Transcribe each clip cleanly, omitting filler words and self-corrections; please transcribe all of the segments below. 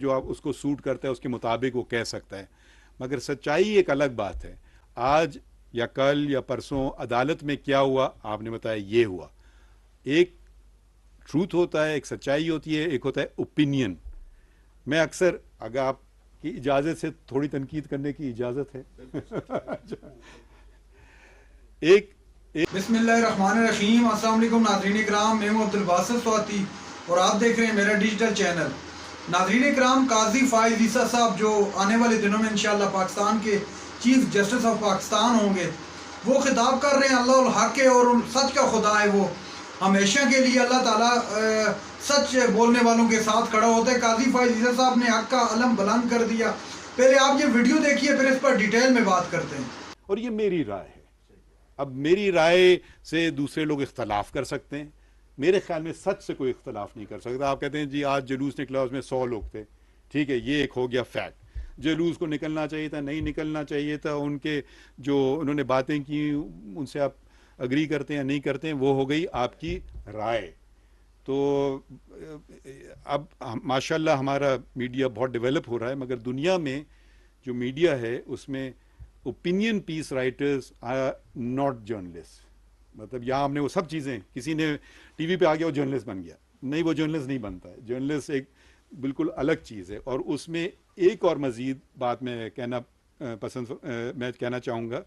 جو آپ اس کو سوٹ کرتا ہے اس کے مطابق وہ کہہ سکتا ہے، مگر سچائی ایک الگ بات ہے. آج یا کل یا پرسوں عدالت میں کیا ہوا آپ نے بتایا یہ ہوا. ایک ٹروتھ ہوتا ہے، ایک سچائی ہوتی ہے، ایک ہوتا ہے اوپینین. میں اکثر، اگر آپ کی اجازت سے تھوڑی تنقید کرنے کی اجازت ہے. ایک بسم اللہ الرحمن الرحیم. السلام علیکم ناظرین اکرام، میں ہوں عبدالباسط سواتی اور آپ دیکھ رہے ہیں میرا ڈیجیٹل چینل. ناظرین اکرام، قاضی فائز عیسیٰ صاحب جو آنے والے دنوں میں انشاءاللہ پاکستان کے چیف جسٹس آف پاکستان ہوں گے، وہ خطاب کر رہے ہیں. اللہ الحق ہے اور سچ کا خدا ہے، وہ ہمیشہ کے لیے اللہ تعالیٰ سچ بولنے والوں کے ساتھ کھڑا ہوتا ہے. قاضی فائز عیسیٰ صاحب نے حق کا علم بلند کر دیا. پہلے آپ یہ ویڈیو دیکھیے، پھر اس پر ڈیٹیل میں بات کرتے ہیں. اور یہ میری رائے ہے. اب میری رائے سے دوسرے لوگ اختلاف کر سکتے ہیں، میرے خیال میں سچ سے کوئی اختلاف نہیں کر سکتا. آپ کہتے ہیں جی آج جلوس نکلا اس میں 100 لوگ تھے، ٹھیک ہے، یہ ایک ہو گیا فیکٹ. جلوس کو نکلنا چاہیے تھا، نہیں نکلنا چاہیے تھا، ان کے جو انہوں نے باتیں کی ان سے آپ اگری کرتے ہیں یا نہیں کرتے ہیں، وہ ہو گئی آپ کی رائے. تو اب ماشاءاللہ ہمارا میڈیا بہت ڈیولپ ہو رہا ہے، مگر دنیا میں جو میڈیا ہے اس میں opinion piece writers are not journalist. مطلب یہاں ہم نے وہ سب چیزیں، کسی نے ٹی وی پہ آ گیا وہ جرنلسٹ بن گیا، نہیں، وہ جرنلسٹ نہیں بنتا ہے. جرنلسٹ ایک بالکل الگ چیز ہے. اور اس میں ایک اور مزید بات میں کہنا چاہوں گا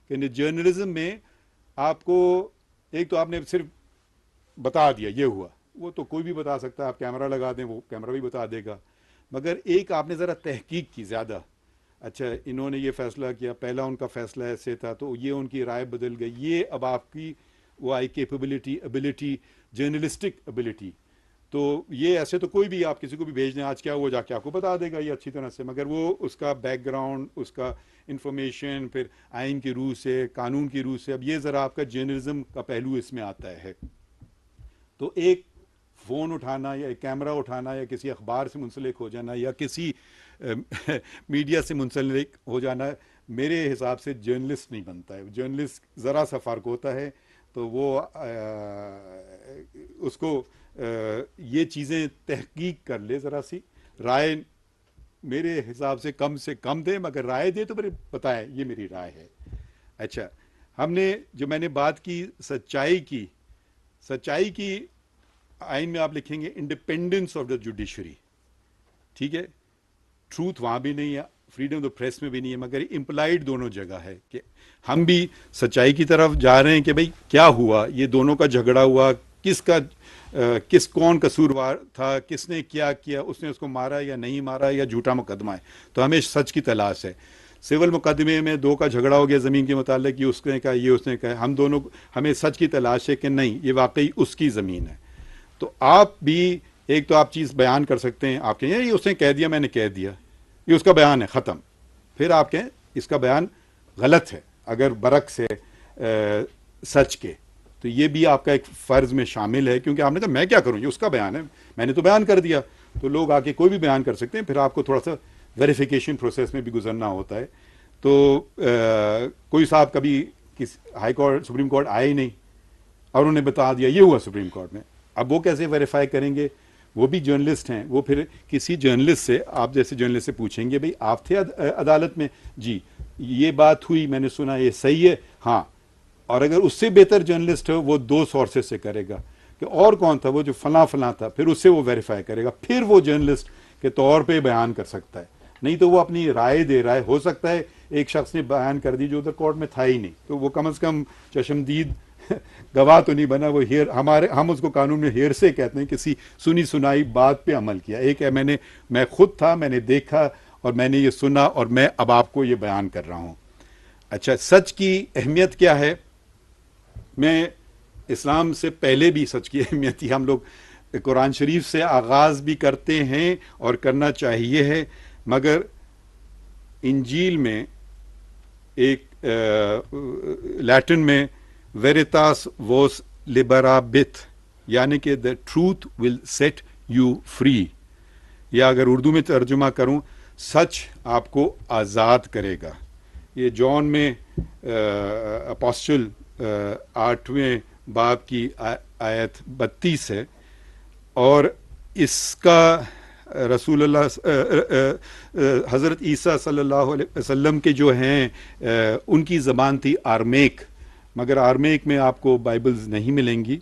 کہ جرنلزم میں آپ کو ایک تو آپ نے صرف بتا دیا یہ ہوا، وہ تو کوئی بھی بتا سکتا ہے، آپ کیمرہ لگا دیں وہ کیمرہ بھی بتا دے گا. مگر ایک آپ نے ذرا تحقیق کی زیادہ، اچھا انہوں نے یہ فیصلہ کیا، پہلا ان کا فیصلہ ایسے تھا تو یہ ان کی رائے بدل گئی. یہ اب آپ کی وہ آئی ایبلٹی جرنلسٹک ایبلٹی. تو یہ ایسے تو کوئی بھی آپ کسی کو بھی بھیج دیں آج کیا ہوا، جا کے آپ کو بتا دے گا یہ اچھی طرح سے، مگر وہ اس کا بیک گراؤنڈ، اس کا انفارمیشن، پھر آئین کی روح سے، قانون کی روح سے، اب یہ ذرا آپ کا جرنلزم کا پہلو اس میں آتا ہے. تو ایک فون اٹھانا یا ایک کیمرہ اٹھانا یا کسی اخبار سے منسلک ہو جانا یا کسی میڈیا سے منسلک ہو جانا میرے حساب سے جرنلسٹ نہیں بنتا ہے. جرنلسٹ ذرا سا فرق ہوتا ہے، تو وہ اس کو یہ چیزیں تحقیق کر لے، ذرا سی رائے میرے حساب سے کم دے، مگر رائے دے تو پھر بتائے یہ میری رائے ہے. اچھا، ہم نے جو میں نے بات کی سچائی کی آئین میں آپ لکھیں گے انڈیپینڈنس آف دا جوڈیشری، ٹھیک ہے، ٹروتھ وہاں بھی نہیں ہے، فریڈم آف پریس میں بھی نہیں ہے، مگر امپلائڈ دونوں جگہ ہے کہ ہم بھی سچائی کی طرف جا رہے ہیں کہ بھئی کیا ہوا، یہ دونوں کا جھگڑا ہوا، کون قصوروار تھا، کس نے کیا اس نے اس کو مارا یا نہیں مارا یا جھوٹا مقدمہ ہے. تو ہمیں سچ کی تلاش ہے. سول مقدمے میں 2 کا جھگڑا ہو گیا زمین کے متعلق، یہ اس نے کہا یہ اس نے کہا، ہمیں سچ کی تلاش ہے کہ نہیں یہ واقعی اس کی زمین ہے. تو آپ بھی ایک تو آپ چیز بیان کر سکتے ہیں، آپ کہیں یہ اس نے کہہ دیا میں نے کہہ دیا، یہ اس کا بیان ہے ختم. پھر آپ کہیں اس کا بیان غلط ہے اگر برعکس ہے سچ کے، تو یہ بھی آپ کا ایک فرض میں شامل ہے، کیونکہ آپ نے کہا میں کیا کروں، یہ اس کا بیان ہے، میں نے تو بیان کر دیا. تو لوگ آ کے کوئی بھی بیان کر سکتے ہیں، پھر آپ کو تھوڑا سا ویریفیکیشن پروسیس میں بھی گزرنا ہوتا ہے. تو کوئی صاحب کبھی ہائی کورٹ سپریم کورٹ آئے ہی نہیں اور انہوں نے بتا دیا یہ ہوا سپریم کورٹ میں، اب وہ کیسے ویریفائی کریں گے؟ وہ بھی جرنلسٹ ہیں، وہ پھر کسی جرنلسٹ سے، آپ جیسے جرنلسٹ سے پوچھیں گے بھئی آپ تھے عدالت میں، جی یہ بات ہوئی میں نے سنا یہ صحیح ہے، ہاں. اور اگر اس سے بہتر جرنلسٹ ہو وہ 2 سورسز سے کرے گا کہ اور کون تھا، وہ جو فلاں تھا، پھر اس سے وہ ویریفائی کرے گا، پھر وہ جرنلسٹ کے طور پہ بیان کر سکتا ہے. نہیں تو وہ اپنی رائے دے رہا ہے، ہو سکتا ہے ایک شخص نے بیان کر دی جو ادھر کورٹ میں تھا ہی نہیں، تو وہ کم از کم چشمدید گواہ تو نہیں بنا، وہ ہم اس کو قانون میں ہیر سے کہتے ہیں، کسی سنی سنائی بات پہ عمل کیا. ایک ہے میں خود تھا، میں نے دیکھا اور میں نے یہ سنا اور میں اب آپ کو یہ بیان کر رہا ہوں. اچھا، سچ کی اہمیت کیا ہے؟ میں اسلام سے پہلے بھی سچ کی اہمیت تھی، ہم لوگ قرآن شریف سے آغاز بھی کرتے ہیں اور کرنا چاہیے ہے، مگر انجیل میں ایک لیٹن میں ویریتاس ووس لبرابت، یعنی کہ the truth will set you free، یا اگر اردو میں ترجمہ کروں سچ آپ کو آزاد کرے گا. یہ جون میں اپوسٹل 8ویں باب کی آیت 32 ہے، اور اس کا رسول اللہ حضرت عیسیٰ صلی اللہ علیہ وسلم کے جو ہیں ان کی زبان تھی آرمیک، مگر آرمیک میں آپ کو بائبلز نہیں ملیں گی،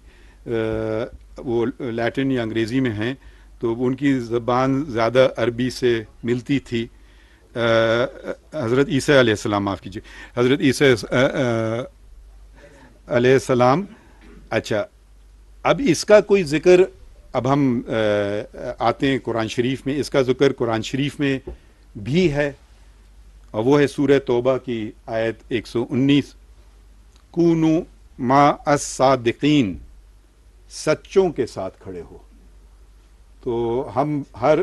وہ لیٹن یا انگریزی میں ہیں، تو ان کی زبان زیادہ عربی سے ملتی تھی۔ حضرت عیسیٰ علیہ السلام، معاف کیجیے، حضرت عیسیٰ علیہ السلام۔ اچھا، اب اس کا کوئی ذکر، اب ہم آتے ہیں قرآن شریف میں، اس کا ذکر قرآن شریف میں بھی ہے، اور وہ ہے سورہ توبہ کی آیت 119، کونو ما الصادقین، سچوں کے ساتھ کھڑے ہو۔ تو ہم ہر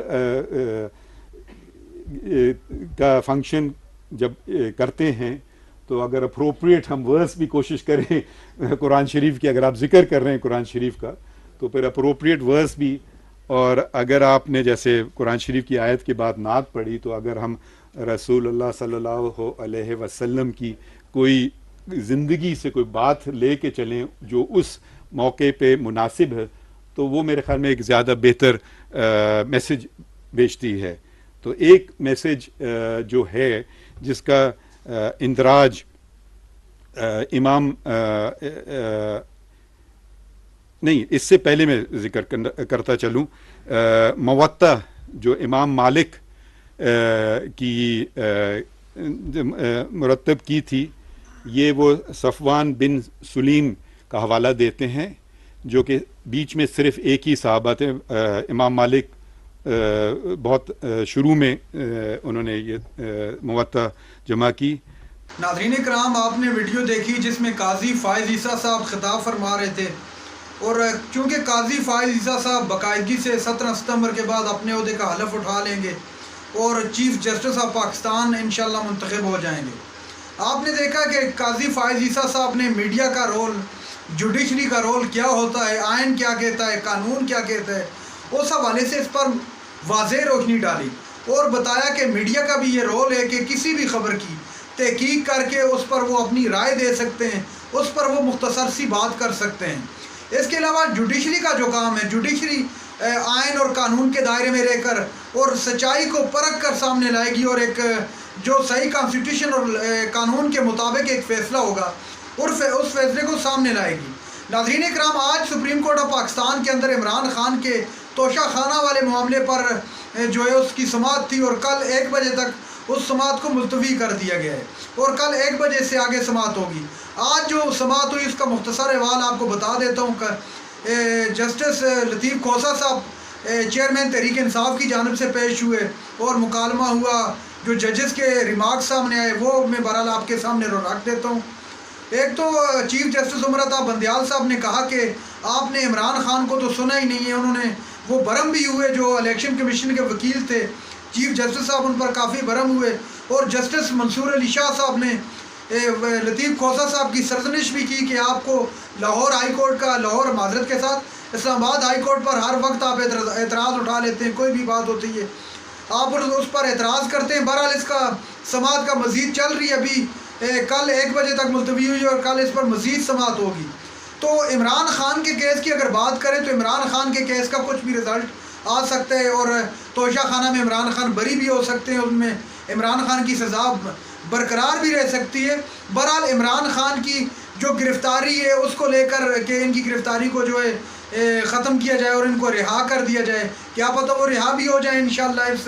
کا فنکشن جب کرتے ہیں تو اگر اپروپریٹ ہم ورس بھی کوشش کریں قرآن شریف کی، اگر آپ ذکر کر رہے ہیں قرآن شریف کا تو پھر اپروپریٹ ورس بھی، اور اگر آپ نے جیسے قرآن شریف کی آیت کے بعد نعت پڑھی، تو اگر ہم رسول اللہ صلی اللہ علیہ وسلم کی کوئی زندگی سے کوئی بات لے کے چلیں جو اس موقع پہ مناسب ہے، تو وہ میرے خیال میں ایک زیادہ بہتر میسج بیچتی ہے۔ تو ایک میسج جو ہے جس کا اندراج امام نہیں، اس سے پہلے میں ذکر کرتا چلوں، موطا جو امام مالک کی مرتب کی تھی، یہ وہ صفوان بن سلیم کا حوالہ دیتے ہیں، جو کہ بیچ میں صرف ایک ہی صحابہ تھے۔ امام مالک بہت شروع میں انہوں نے یہ موطا جمع کی۔ ناظرین کرام، آپ نے ویڈیو دیکھی جس میں قاضی فائز عیسیٰ صاحب خطاب فرما رہے تھے، اور چونکہ قاضی فائز عیسیٰ صاحب باقاعدگی سے 17 ستمبر کے بعد اپنے عہدے کا حلف اٹھا لیں گے اور چیف جسٹس آف پاکستان انشاءاللہ منتخب ہو جائیں گے، آپ نے دیکھا کہ قاضی فائز عیسیٰ صاحب نے میڈیا کا رول، جوڈیشری کا رول کیا ہوتا ہے، آئین کیا کہتا ہے، قانون کیا کہتا ہے، اس حوالے سے اس پر واضح روشنی ڈالی اور بتایا کہ میڈیا کا بھی یہ رول ہے کہ کسی بھی خبر کی تحقیق کر کے اس پر وہ اپنی رائے دے سکتے ہیں، اس پر وہ مختصر سی بات کر سکتے ہیں۔ اس کے علاوہ جوڈیشری کا جو کام ہے، جوڈیشری آئین اور قانون کے دائرے میں رہ کر اور سچائی کو پرکھ کر سامنے لائے گی، اور ایک جو صحیح کانسٹیٹیوشن اور قانون کے مطابق ایک فیصلہ ہوگا اور اس فیصلے کو سامنے لائے گی۔ ناظرین اکرام، آج سپریم کورٹ آف پاکستان کے اندر عمران خان کے توشہ خانہ والے معاملے پر جو ہے اس کی سماعت تھی، اور کل 1 بجے تک اس سماعت کو ملتوی کر دیا گیا ہے، اور کل 1 بجے سے آگے سماعت ہوگی۔ آج جو سماعت ہوئی اس کا مختصر احوال آپ کو بتا دیتا ہوں کہ جسٹس لطیف کھوسہ صاحب چیئرمین تحریک انصاف کی جانب سے پیش ہوئے اور مکالمہ ہوا، جو ججز کے ریمارکس سامنے آئے وہ میں بہرحال آپ کے سامنے رکھ دیتا ہوں۔ ایک تو چیف جسٹس عمرتا بندیال صاحب نے کہا کہ آپ نے عمران خان کو تو سنا ہی نہیں ہے، انہوں نے وہ برہم بھی ہوئے جو الیکشن کمیشن کے وکیل تھے، چیف جسٹس صاحب ان پر کافی برہم ہوئے، اور جسٹس منصور علی شاہ صاحب نے لطیف کھوسہ صاحب کی سرزنش بھی کی کہ آپ کو لاہور ہائی کورٹ کا، لاہور معذرت کے ساتھ اسلام آباد ہائی کورٹ پر ہر وقت آپ اعتراض اٹھا لیتے ہیں، کوئی بھی بات ہوتی ہے آپ اس پر اعتراض کرتے ہیں۔ بہرحال اس کا سماعت کا مزید چل رہی ہے، ابھی کل 1 بجے تک ملتوی ہوئی اور کل اس پر مزید سماعت ہوگی۔ تو عمران خان کے کیس کی اگر بات کریں تو عمران خان کے کیس کا کچھ بھی رزلٹ آ سکتا ہے، اور توشہ خانہ میں عمران خان بری بھی ہو سکتے ہیں، ان میں عمران خان کی سزا برقرار بھی رہ سکتی ہے۔ بہرحال عمران خان کی جو گرفتاری ہے اس کو لے کر کہ ان کی گرفتاری کو جو ہے ختم کیا جائے اور ان کو رہا کر دیا جائے، کیا پتہ وہ رہا بھی ہو جائیں انشاءاللہ اس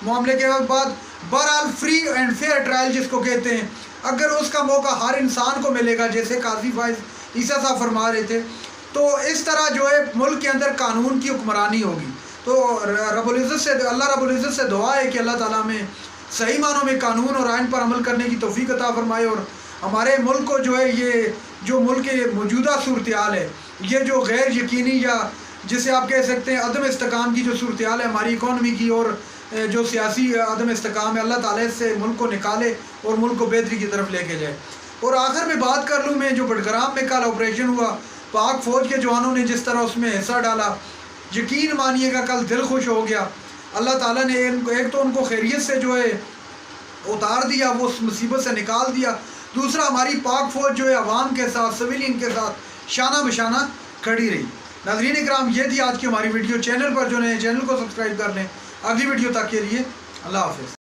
معاملے کے بعد۔ بہرحال فری اینڈ فیئر ٹرائل جس کو کہتے ہیں، اگر اس کا موقع ہر انسان کو ملے گا جیسے قاضی فائز عیسیٰ صاحب فرما رہے تھے، تو اس طرح جو ہے ملک کے اندر قانون کی حکمرانی ہوگی۔ تو رب العزت سے، اللہ رب العزت سے دعا ہے کہ اللہ تعالیٰ میں صحیح معنوں میں قانون اور آئین پر عمل کرنے کی توفیق عطا فرمائے، اور ہمارے ملک کو جو ہے یہ جو ملک کے موجودہ صورتحال ہے، یہ جو غیر یقینی یا جسے آپ کہہ سکتے ہیں عدم استحکام کی جو صورتحال ہے ہماری اکانومی کی اور جو سیاسی عدم استحکام ہے، اللہ تعالیٰ سے ملک کو نکالے اور ملک کو بہتری کی طرف لے کے جائے۔ اور آخر میں بات کر لوں میں جو بڈگرام میں کل آپریشن ہوا، پاک فوج کے جوانوں نے جس طرح اس میں حصہ ڈالا، یقین مانیے گا کل دل خوش ہو گیا۔ اللہ تعالیٰ نے ایک تو ان کو خیریت سے جو ہے اتار دیا، وہ اس مصیبت سے نکال دیا، دوسرا ہماری پاک فوج جو ہے عوام کے ساتھ، سویلین کے ساتھ شانہ بشانہ کھڑی رہی۔ ناظرین اکرام، یہ تھی آج کی ہماری ویڈیو۔ چینل پر جو نئے چینل کو سبسکرائب کر لیں، اگلی ویڈیو تک کے لیے اللہ حافظ.